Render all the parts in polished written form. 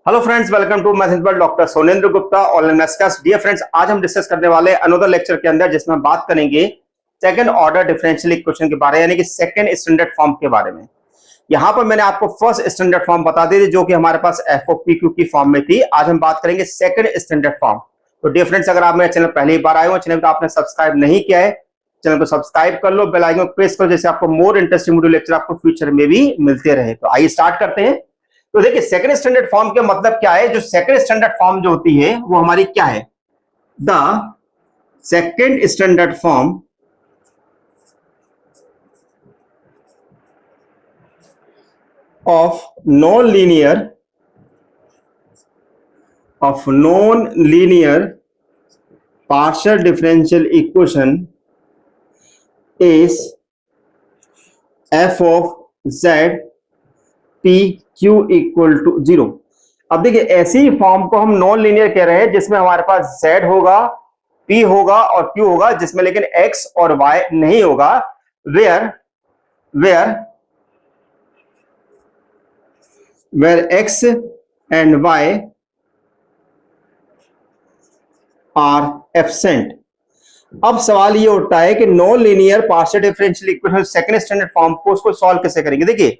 Hello friends, welcome to maths by doctor Sonendra Gupta online maths class. Dear friends, आज हम discuss करने वाले another lecture के अंदर जिसमें हम बात करेंगे सेकंड ऑर्डर डिफरेंशियल इक्वेशन के बारे में, यानी कि सेकंड स्टैंडर्ड फॉर्म के बारे में। यहां पर मैंने आपको फर्स्ट स्टैंडर्ड फॉर्म बता दी थी जो कि हमारे पास एफ ऑफ पी क्यू की फॉर्म में थी। आज हम बात करेंगे सेकंड स्टैंडर्ड फॉर्म। तो डियर फ्रेंड्स, अगर आप मेरे चैनल पहली बार आए हो, चैनल को आपने सब्सक्राइब नहीं किया है, चैनल को सब्सक्राइब कर लो, बेल आइकन प्रेस करो, जैसे आपको मोर इंटरेस्टिंग वीडियो लेक्चर आपको फ्यूचर में भी मिलते रहे। तो आइए स्टार्ट करते हैं। तो देखिए, सेकंड स्टैंडर्ड फॉर्म का मतलब क्या है। जो सेकंड स्टैंडर्ड फॉर्म जो होती है वो हमारी क्या है? The second standard form of non linear partial differential equation is f of z p q equal to 0। अब देखिए, ऐसी फॉर्म को हम नॉन लीनियर कह रहे हैं जिसमें हमारे पास z होगा, p होगा और q होगा, जिसमें लेकिन x और y नहीं होगा। where x and y are absent. अब सवाल ये उठता है कि non linear partial differential equation second standard form को उसको सॉल्व कैसे करेंगे। देखिए,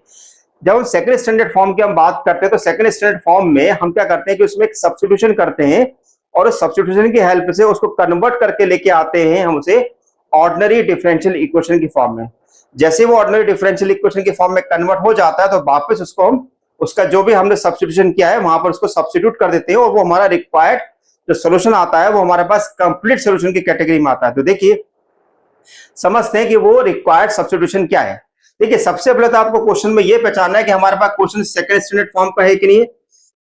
जब हम सेकंड स्टैंडर्ड फॉर्म की हम बात करते हैं तो सेकंड स्टैंडर्ड फॉर्म में हम क्या करते हैं कि उसमें एक सब्स्टिट्यूशन करते हैं और उस सब्स्टिट्यूशन की हेल्प से उसको कन्वर्ट करके लेके आते हैं हम उसे ऑर्डिनरी डिफरेंशियल इक्वेशन की फॉर्म में। जैसे वो ऑर्डिनरी डिफरेंशियल इक्वेशन की फॉर्म में कन्वर्ट हो जाता है तो वापस उसको हम उसका जो भी हमने सब्स्टिट्यूशन किया है वहां पर उसको सब्स्टिट्यूट कर देते हैं और वो हमारा रिक्वायर्ड जो सोल्यूशन आता है वो हमारे पास कंप्लीट सोल्यूशन की कैटेगरी में आता है। तो देखिए, समझते हैं कि वो रिक्वायर्ड सब्स्टिट्यूशन क्या है। देखिए, सबसे पहले तो आपको क्वेश्चन में ये पहचानना है कि हमारे पास क्वेश्चन सेकंड स्टैंडर्ड फॉर्म का है कि नहीं है।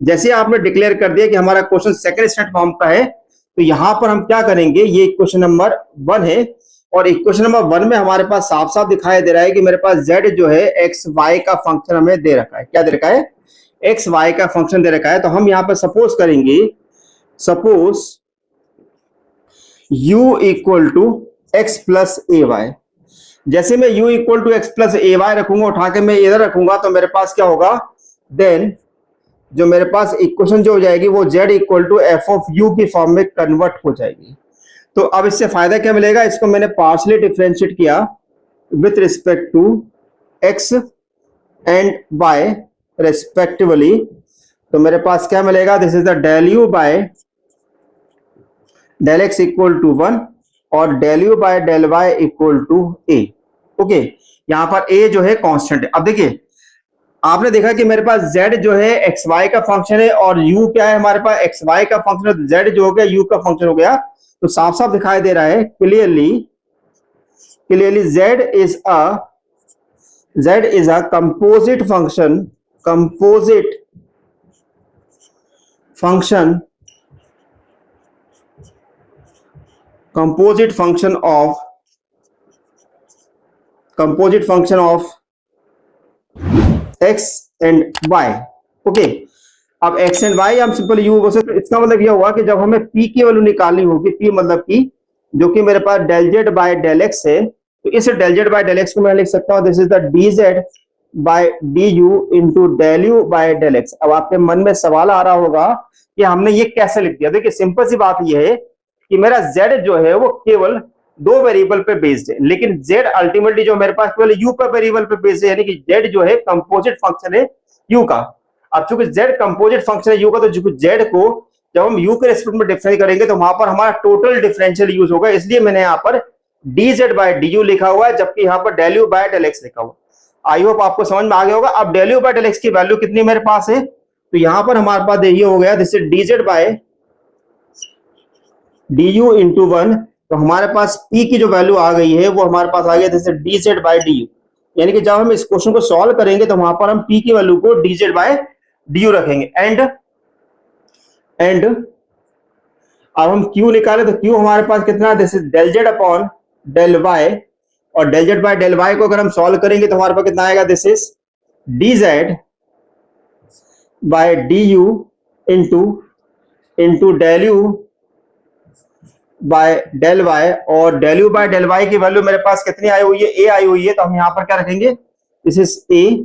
जैसे आपने डिक्लेयर कर दिया कि हमारा क्वेश्चन सेकंड स्टैंडर्ड फॉर्म का है, तो यहां पर हम क्या करेंगे, ये क्वेश्चन नंबर 1 है और इक्वेशन नंबर 1 में हमारे पास साफ साफ दिखाई दे रहा है कि मेरे पास z जो है एक्स वाई का फंक्शन हमें दे रखा है। क्या दे रखा है? एक्स वाई का फंक्शन दे रखा है। तो हम यहाँ पर सपोज करेंगे, suppose u equal to x plus a y. जैसे मैं u equal to x plus a y रखूंगा, उठा के मैं इधर रखूंगा, तो मेरे पास क्या होगा, देन जो मेरे पास इक्वेशन जो हो जाएगी वो z equal to f of u की फॉर्म में कन्वर्ट हो जाएगी। तो अब इससे फायदा क्या मिलेगा, इसको मैंने पार्शियली डिफरेंशिएट किया with respect to x and y respectively. तो मेरे पास क्या मिलेगा, this is the del u by del x equal to 1 और del u by del y equal to a। Okay, यहां पर a जो है कांस्टेंट है। अब देखिए, आपने देखा कि मेरे पास z जो है एक्स वाई का फंक्शन है और u क्या है, हमारे पास एक्स वाई का फंक्शन है। z जो हो गया u का फंक्शन हो गया। तो साफ साफ दिखाई दे रहा है clearly z is a composite function of x and y। Okay, अब x एंड y हम सिंपल u बोल सकते हैं। इसका मतलब यह हुआ कि जब हमें p की वैल्यू निकालनी होगी, p मतलब कि जो कि मेरे पास del z by del x है, तो इस del z by del x को मैं लिख सकता हूं, this is the dz by du into del u by del x। अब आपके मन में सवाल आ रहा होगा कि हमने ये कैसे लिख दिया। देखिए, सिंपल सी बात यह है कि मेरा z जो है वो केवल दो वेरिएबल पे बेस्ड है, लेकिन z अल्टीमेटली जो मेरे पास केवल u पर वेरिएबल पे बेस्ड है, यानी कि z जो है कंपोजिट फंक्शन है u का। अब चूंकि z कंपोजिट फंक्शन है u का, तो z को जब हम u के रेस्पेक्ट में डिफरेंशिएट करेंगे तो वहां पर हमारा टोटल डिफरेंशियल यूज होगा, इसलिए मैंने यहाँ पर dz बाय du लिखा हुआ है, जबकि यहाँ पर del u by del x लिखा हुआ। आई होप आपको समझ में आ गया होगा। अब del u by del x की वैल्यू कितनी मेरे पास है, तो यहाँ पर हमारे पास ये हो गया, this is dz by du into 1। तो हमारे पास p की जो वैल्यू आ गई है वो हमारे पास आ गया, जैसे dz बाय du। यानी कि जब हम इस क्वेश्चन को सॉल्व करेंगे तो वहां पर हम p की वैल्यू को dz बाय du रखेंगे। एंड अब हम q निकाले तो q हमारे पास कितना, this is del z upon del y, और del z by del y को अगर हम सॉल्व करेंगे तो हमारे पास कितना आएगा, this is dz by du into del u by del y, और del u by del y की वैल्यू मेरे पास कितनी आई हुई है, a आई हुई है। तो हम यहां पर क्या रखेंगे, this is a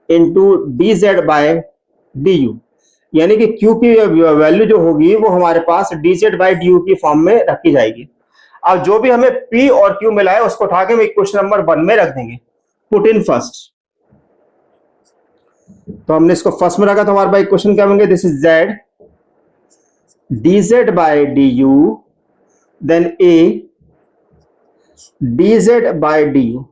into d z by d u. यानी कि Q की वैल्यू जो होगी वो हमारे पास dz बाई du की फॉर्म में रखी जाएगी। अब जो भी हमें P और Q मिला है उसको उठा के हम इक्वेशन नंबर 1 में रख देंगे, पुट इन फर्स्ट। तो हमने इसको फर्स्ट में रखा तो हमारे पास इक्वेशन क्या बनेंगे, this is z dz by du then a dz by du।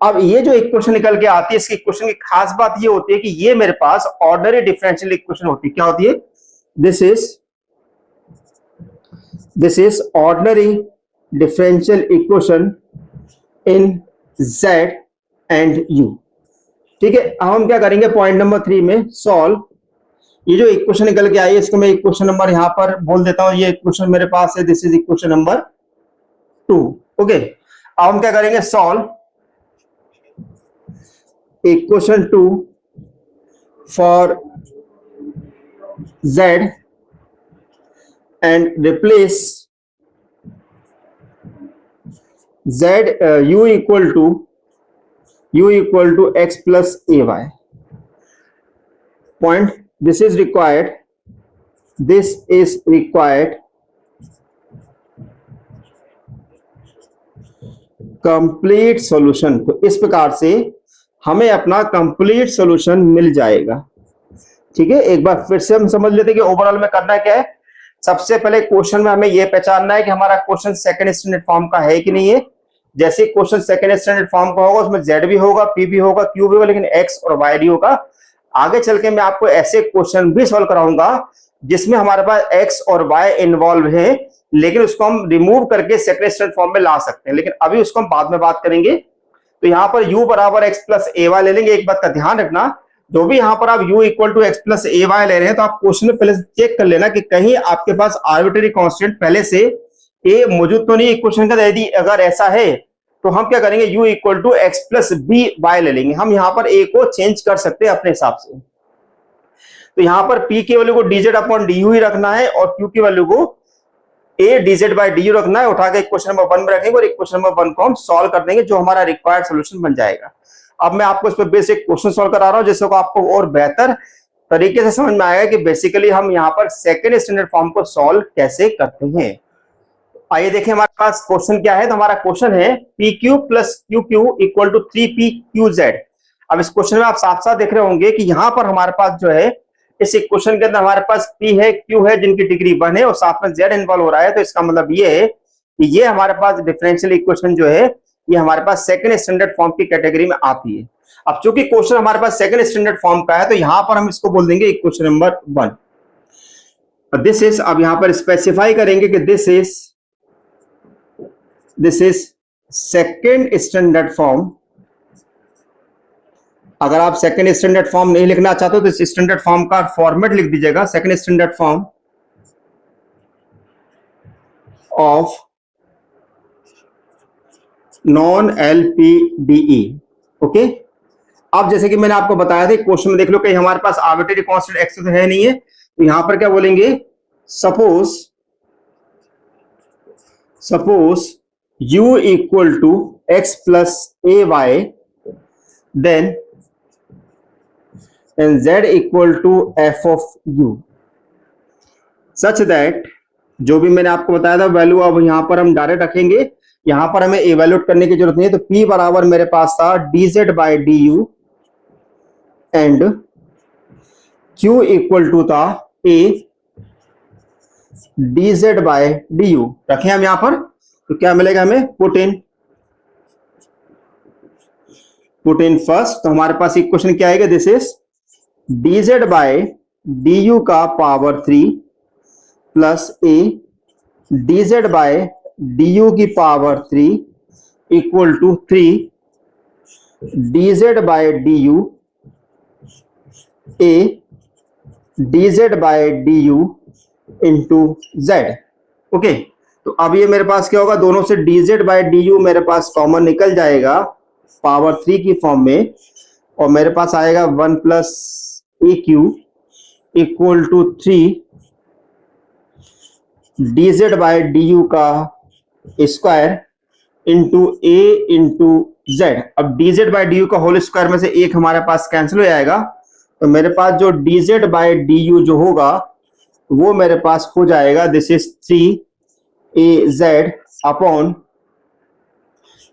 अब ये जो इक्वेशन निकल के आती है, इसकी इक्वेशन की खास बात ये होती है कि ये मेरे पास ऑर्डिनरी डिफरेंशियल इक्वेशन होती है। क्या होती है, this is ordinary differential equation in z and u। ठीक है, अब हम क्या करेंगे, पॉइंट नंबर 3 में सॉल्व। ये जो इक्वेशन निकल के आई है इसको मैं इक्वेशन नंबर यहां पर बोल देता हूं, ये इक्वेशन मेरे पास है, this is equation number 2। Okay, अब हम क्या करेंगे, solve equation 2 for z and replace z u equal to x plus ay point, this is required complete solution। तो इस प्रकार से हमें अपना कंप्लीट सॉल्यूशन मिल जाएगा। ठीक है, एक बार फिर से हम समझ लेते हैं कि ओवरऑल में करना क्या है। सबसे पहले क्वेश्चन में हमें यह पहचानना है कि हमारा क्वेश्चन सेकंड स्टैंडर्ड फॉर्म का है कि नहीं है। जैसे क्वेश्चन सेकंड स्टैंडर्ड फॉर्म का होगा उसमें z भी होगा, p भी होगा, q भी होगा, लेकिन x और y नहीं होगा। आगे चल के मैं आपको ऐसे क्वेश्चन भी सॉल्व कराऊंगा जिसमें हमारे पास x और y इन्वॉल्व है, लेकिन उसको हम रिमूव करके सेकंड स्टैंडर्ड फॉर्म में ला सकते हैं, लेकिन अभी उसको हम बाद में बात करेंगे। तो यहां पर u बराबर x प्लस ए वाई ले लेंगे। एक बात का ध्यान रखना, जो भी यहां पर आप u equal to x plus a y ले रहे हैं तो आप क्वेश्चन में पहले चेक कर लेना कि कहीं आपके पास आर्बिट्रेरी कांस्टेंट पहले से a मौजूद तो नहीं इक्वेशन का। यदि अगर ऐसा है तो हम क्या करेंगे, u equal to x plus b y ले लेंगे। हम यहां पर a को चेंज कर सकते हैं अपने हिसाब से। तो यहां पर p की वैल्यू को dz अपॉन du ही रखना है और q की वैल्यू को a dz बाई du रखना है। उठा के इक्वेशन नंबर 1 में रखेंगे और इक्वेशन नंबर 1 को हम सॉल्व कर देंगे, जो हमारा रिक्वायर्ड सॉल्यूशन बन जाएगा। अब मैं आपको इस पर बेसिक क्वेश्चन सॉल्व करा रहा हूं जिससे आपको और बेहतर तरीके से समझ में आएगा कि बेसिकली हम यहाँ पर सेकेंड स्टैंडर्ड फॉर्म को सॉल्व कैसे करते हैं। आइए देखें हमारे पास क्वेश्चन क्या है। तो हमारा क्वेश्चन है p q plus q q equal to 3p/qz। अब इस क्वेश्चन में आप साफ साफ देख रहे होंगे कि यहाँ पर हमारे पास जो है इस इक्वेशन के अंदर हमारे पास p है, q है जिनकी डिग्री 1 है और साथ में z इन्वॉल्व हो रहा है। तो इसका मतलब ये है कि ये हमारे पास डिफरेंशियल इक्वेशन जो है ये हमारे पास सेकंड स्टैंडर्ड फॉर्म की कैटेगरी में आती है। अब चूंकि क्वेश्चन हमारे पास सेकंड स्टैंडर्ड फॉर्म का है तो यहां पर हम इसको बोल देंगे इक्वेशन नंबर 1। दिस इज, अब यहां पर स्पेसिफाई करेंगे कि this is second standard form. अगर आप सेकंड स्टैंडर्ड फॉर्म नहीं लिखना चाहते तो इस स्टैंडर्ड फॉर्म का फॉर्मेट लिख दीजिएगा, second standard form of non LPDE. Okay, अब जैसे कि मैंने आपको बताया था क्वेश्चन में देख लो कि हमारे पास आर्बिट्रेरी कांस्टेंट एक्स तो है नहीं है, तो यहां पर क्या बोलेंगे, suppose u equal to x plus a y then and z equal to f of u such that, जो भी मैंने आपको बताया था वैल्यू अब यहां पर हम डायरेक्ट रखेंगे, यहां पर हमें इवेल्यूएट करने की जरूरत नहीं है। तो p बराबर मेरे पास था dz by du and q equal to था a dz बाई du। रखें हम यहां पर, तो क्या मिलेगा हमें, पुट इन फर्स्ट। तो हमारे पास इक्वेशन क्या आएगा, this is dz by du का power 3 plus a dz by du की power 3 equal to 3 dz by du a dz by du into z। Okay, तो अब ये मेरे पास क्या होगा, दोनों से dz बाई du मेरे पास कॉमन निकल जाएगा पावर 3 की फॉर्म में, और मेरे पास आएगा 1 plus a q equal to 3 dz by du का square into a into z। अब dz बाई du का होल स्क्वायर में से एक हमारे पास कैंसिल हो जाएगा, तो मेरे पास जो dz बाय du जो होगा वो मेरे पास हो जाएगा this is 3az upon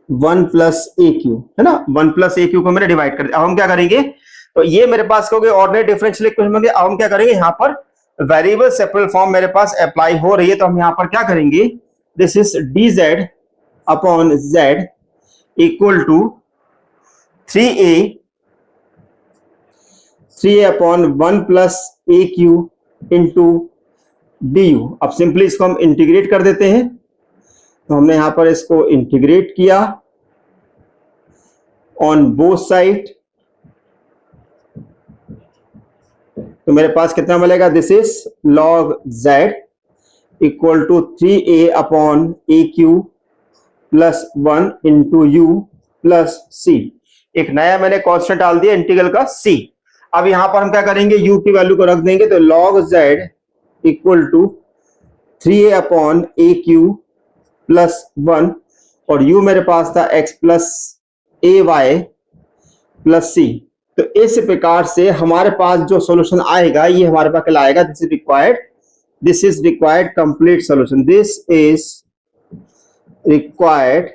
1 plus a Q, है ना। 1 प्लस ए क्यू को मैंने डिवाइड कर दिया। अब हम क्या करेंगे, तो ये मेरे पास हो गए ऑर्डिनरी डिफरेंशियल इक्वेशन में। अब हम क्या करेंगे, यहाँ पर वेरिएबल सेपरेबल फॉर्म मेरे पास अप्लाई हो रही है, तो हम यहाँ पर क्या करेंगे, this is dz upon z equal to 3a upon 1 plus a q into du। अब सिंपली इसको हम इंटीग्रेट कर देते हैं, तो हमने यहां पर इसको इंटीग्रेट किया ऑन बोथ साइड, तो मेरे पास कितना मिलेगा, this is log z equal to 3a upon a q plus 1 into u plus c. एक नया मैंने कांस्टेंट डाल दिया इंटीग्रल का c। अब यहां पर हम क्या करेंगे, u की वैल्यू को रख देंगे, तो log z equal to 3a upon a q plus 1 और u मेरे पास था x plus a y plus c. तो इस प्रकार से हमारे पास जो सॉल्यूशन आएगा ये हमारे पास क्या आएगा, this is required complete solution, this is required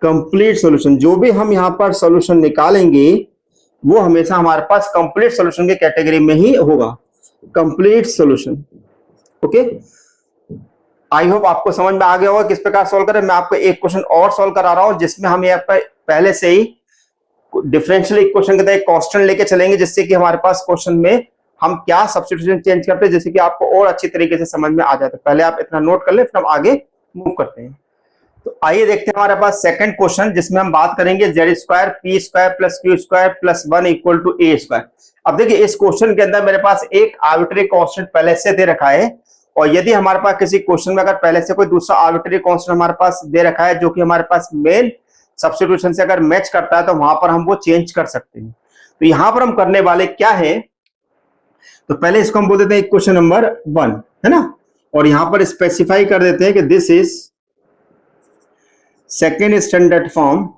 complete solution. जो भी हम यहाँ पर सॉल्यूशन निकालेंगे वो हमेशा हमारे पास कंप्लीट सॉल्यूशन के कैटेगरी में ही होगा, complete solution. Okay, I hope आपको समझ में आ गया होगा किस प्रकार सॉल्व करें। मैं आपको एक क्वेश्चन और सॉल्व करा रहा हूं जिसमें हम यहाँ पर पहले से ही डिफरेंशियल इक्वेशन के अंदर एक कांस्टेंट लेके चलेंगे, जिससे कि हमारे पास क्वेश्चन में हम क्या सब्स्टिट्यूशन चेंज करते हैं, जैसे कि आपको और अच्छी तरीके से समझ में आ जाता है। पहले आप इतना नोट कर ले, फिर हम आगे मूव करते हैं। तो आइए देखते हैं हमारे पास सेकंड क्वेश्चन, जिसमें हम बात करेंगे z square p square plus q square plus 1 equal to a square. अब देखिए इस क्वेश्चन के अंदर मेरे पास एक आर्बिट्ररी कांस्टेंट पहले से दे रखा है, और यदि हमारे पास किसी क्वेश्चन में अगर पहले से कोई दूसरा आर्बिट्ररी कांस्टेंट हमारे पास दे रखा है जो कि हमारे पास मेन सब्स्टिट्यूशन से अगर मैच करता है, तो वहां पर हम वो चेंज कर सकते हैं। तो यहां पर हम करने वाले क्या है, तो पहले इसको हम बोल देते हैं क्वेश्चन नंबर 1, है ना, और यहां पर स्पेसिफाई कर देते हैं कि this is second standard form.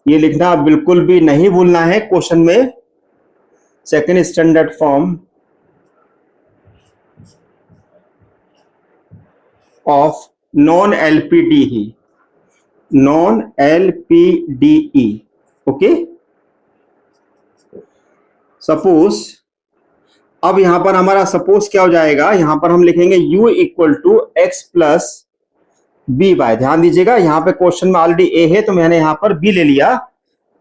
ये लिखना बिल्कुल भी नहीं भूलना है क्वेश्चन में, second standard form of non LPDE, non LPDE. Okay, suppose, अब यहां पर हमारा सपोज क्या हो जाएगा, यहां पर हम लिखेंगे u equal to x plus b y. ध्यान दीजिएगा यहाँ पे क्वेश्चन में ऑलरेडी a है, तो मैंने यहां पर b ले लिया।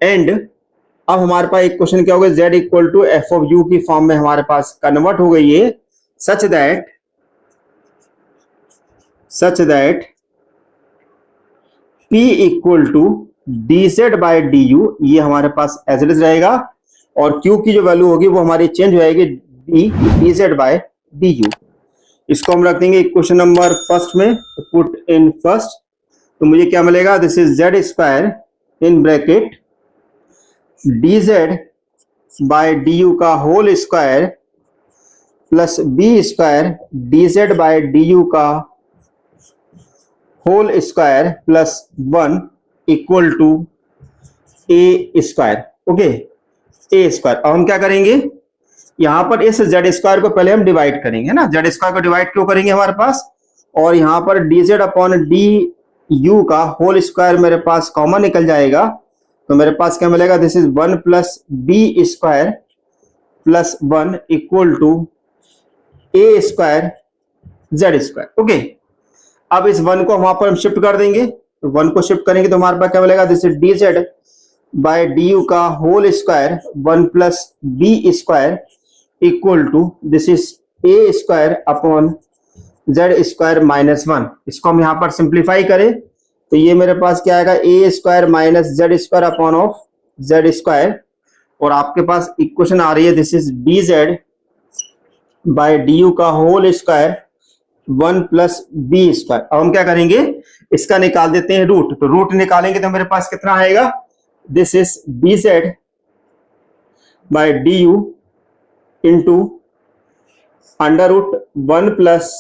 एंड अब हमारे पास एक क्वेश्चन क्या हो गया, z equal to f of u की फॉर्म में हमारे पास कन्वर्ट हो गई है, such that p equal to dz by du, ये हमारे पास एज इट इज रहेगा, और q की जो वैल्यू होगी वो हमारी चेंज हो जाएगी dz बाय du। इसको हम रख देंगे इक्वेशन नंबर फर्स्ट में, पुट इन फर्स्ट, तो मुझे क्या मिलेगा, this is z square in bracket dz by du का whole square plus b square dz by du का whole square plus 1 equal to a square. Okay, a square. अब हम क्या करेंगे, यहां पर इस जेड स्क्वायर को पहले हम डिवाइड करेंगे, है ना। जेड स्क्वायर को डिवाइड क्यों करेंगे हमारे पास, और यहां पर dz अपॉन du का होल स्क्वायर मेरे पास कॉमन निकल जाएगा, तो मेरे पास क्या मिलेगा, this is 1 plus b square plus 1 equal to a square z square. Okay, अब इस 1 को वहां पर हम शिफ्ट कर देंगे, तो 1 को शिफ्ट करेंगे तो हमारे पास क्या मिलेगा, this is dz by du का whole square 1 plus b square equal to this is a square upon z square minus 1। इसको हम यहाँ पर सिंप्लीफाई करें तो ये मेरे पास क्या आएगा, a square minus z square upon of z square, और आपके पास इक्वेशन आ रही है this is dz by du का whole square 1 plus b square. अब हम क्या करेंगे, इसका निकाल देते हैं रूट, तो रूट निकालेंगे तो मेरे पास कितना आएगा, this is dz by du into under root 1 plus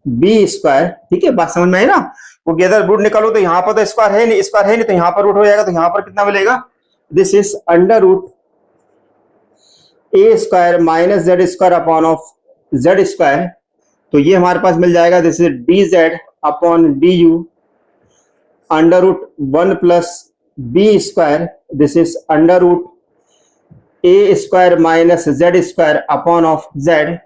b square. ठीक है, बात समझ में आई ना, क्योंकि अगर रूट निकालो तो यहाँ पर तो स्क्वायर है नहीं, तो यहाँ पर रूट हो जाएगा, तो यहाँ पर कितना मिलेगा, this is under root a square minus z square upon of z square, तो ये हमारे पास मिल जाएगा this is d z upon d u under root 1 plus b square, this is under root a square minus z square upon of z.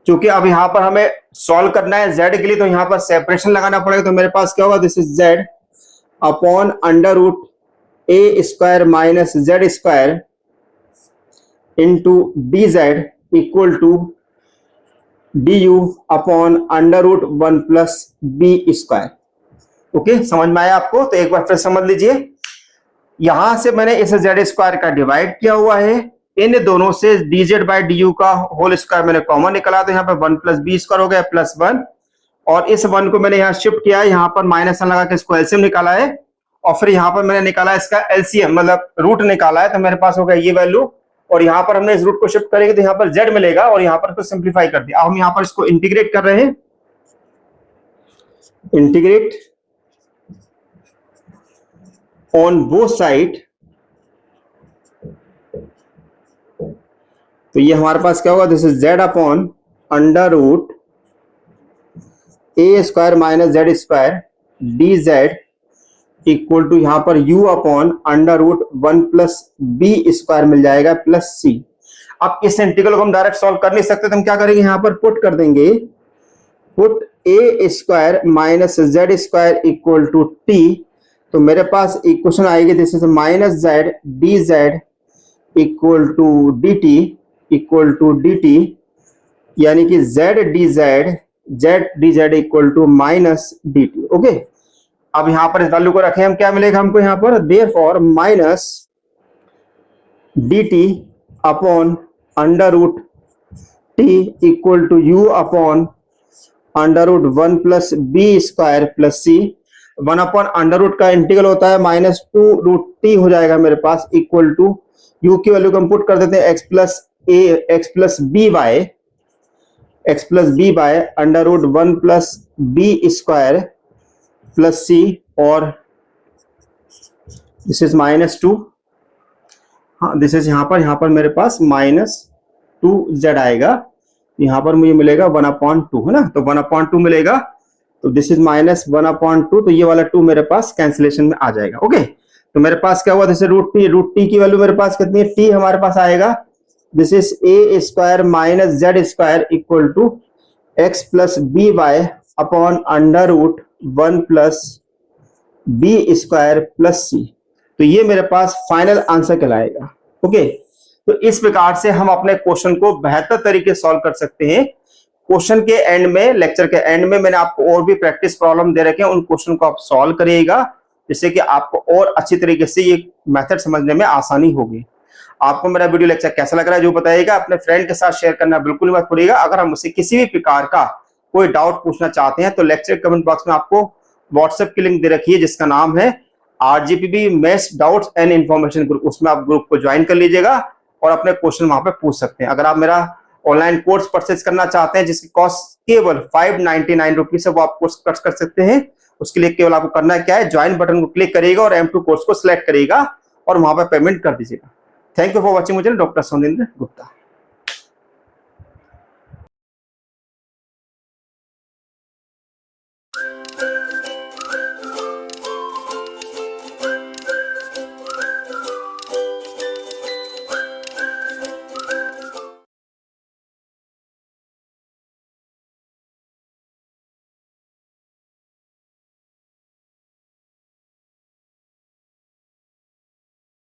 क्योंकि अब यहां पर हमें सॉल्व करना है जेड के लिए, तो यहां पर सेपरेशन लगाना पड़ेगा, तो मेरे पास क्या होगा this is z upon under root a square minus z square into d z equal to d u upon under root 1 plus b square. Okay, समझ में आया आपको? तो एक बार फिर समझ लीजिए, यहां से मैंने इस जेड स्क्वायर का डिवाइड किया हुआ है, इन दोनों से D Z by D you का होल स्क्वायर मैंने कॉमन निकाला, तो यहाँ पर 1 प्लस बी स्क्वायर हो गया प्लस 1, और इस 1 को मैंने यहाँ शिफ्ट किया, यहाँ पर माइनस 1 लगा के इसको एलसीएम निकाला है, और फिर यहाँ पर मैंने निकाला इसका एलसीएम मतलब रूट निकाला है, तो मेरे पास हो गया ये वैल्यू, और यहाँ पर हमने इस रूट को शिफ्ट करेंगे तो यहाँ पर जेड मिलेगा, और यहाँ पर इसको सिंप्लीफाई कर दिया। अब हम यहाँ पर इसको इंटीग्रेट कर रहे हैं, इंटीग्रेट ऑन बोथ साइड, तो ये हमारे पास क्या होगा this is z upon under root a square minus z square d z equal to यहाँ पर u upon under root 1 plus b square मिल जाएगा प्लस सी। अब इस इंटीग्रल को हम डायरेक्ट सॉल्व कर नहीं सकते, तो हम क्या करेंगे, यहाँ पर पुट कर देंगे, put a square minus z square equal to t, तो मेरे पास इक्वेशन आएगी this is minus z d z equal to d t, यानी कि z d z equal to minus d t. Okay, अब यहां पर इस वैल्यू को रखें हम, क्या मिलेगा हमको यहाँ पर, therefore minus d t upon under root t equal to u upon under root 1 plus b square plus c. 1 upon under root का इंटीग्रल होता है माइनस 2 रूट टी हो जाएगा मेरे पास इक्वल टू यू की वैल्यू को हम पुट कर देते हैं x plus b by under root 1 plus b square plus c, और दिस इज माइनस 2, हाँ दिस इज यहाँ पर मेरे पास माइनस 2 जेड आएगा, यहाँ पर मुझे मिलेगा 1/2 है ना, तो 1/2 मिलेगा, तो दिस इज माइनस 1/2, तो ये वाला 2 मेरे पास कैंसिलेशन में आ जाएगा। ओके, तो मेरे पास क्या हुआ, जैसे रूट टी की वैल्यू मेरे पास कितनी है, टी हमारे पास आएगा this is a square minus z square equal to x plus b y upon under root 1 plus b square plus c, तो ये मेरे पास फाइनल आंसर कहलाएगा। ओके, तो इस प्रकार से हम अपने क्वेश्चन को बेहतर तरीके से सॉल्व कर सकते हैं। क्वेश्चन के एंड में, लेक्चर के एंड में मैंने आपको और भी प्रैक्टिस प्रॉब्लम दे रखे हैं, उन क्वेश्चन को आप सॉल्व करिएगा, जिससे कि आपको और अच्छी तरीके से ये मेथड समझने में आसानी होगी। आपको मेरा वीडियो लेक्चर कैसा लग रहा है जो बताइएगा, अपने फ्रेंड के साथ शेयर करना बिल्कुल मत भूलिएगा। अगर हम मुझसे किसी भी प्रकार का कोई डाउट पूछना चाहते हैं तो लेक्चर कमेंट बॉक्स में आपको व्हाट्सएप की लिंक दे रखी है जिसका नाम है RGPB maths doubts and information group, उसमें आप ग्रुप को ज्वाइन कर लीजिएगा और अपने क्वेश्चन वहां पे पूछ सकते हैं। अगर आप मेरा ऑनलाइन कोर्स परचेज करना चाहते हैं जिसकी कॉस्ट केवल 599 रुपीज है, वो आप कोर्स कर सकते हैं। उसके लिए केवल आपको करना क्या है, ज्वाइन बटन को क्लिक करिएगा और M2 कोर्स को सिलेक्ट करिएगा और वहां पर पेमेंट कर दीजिएगा। थैंक यू फॉर वॉचिंग, मुझे डॉक्टर सोनेंद्र गुप्ता।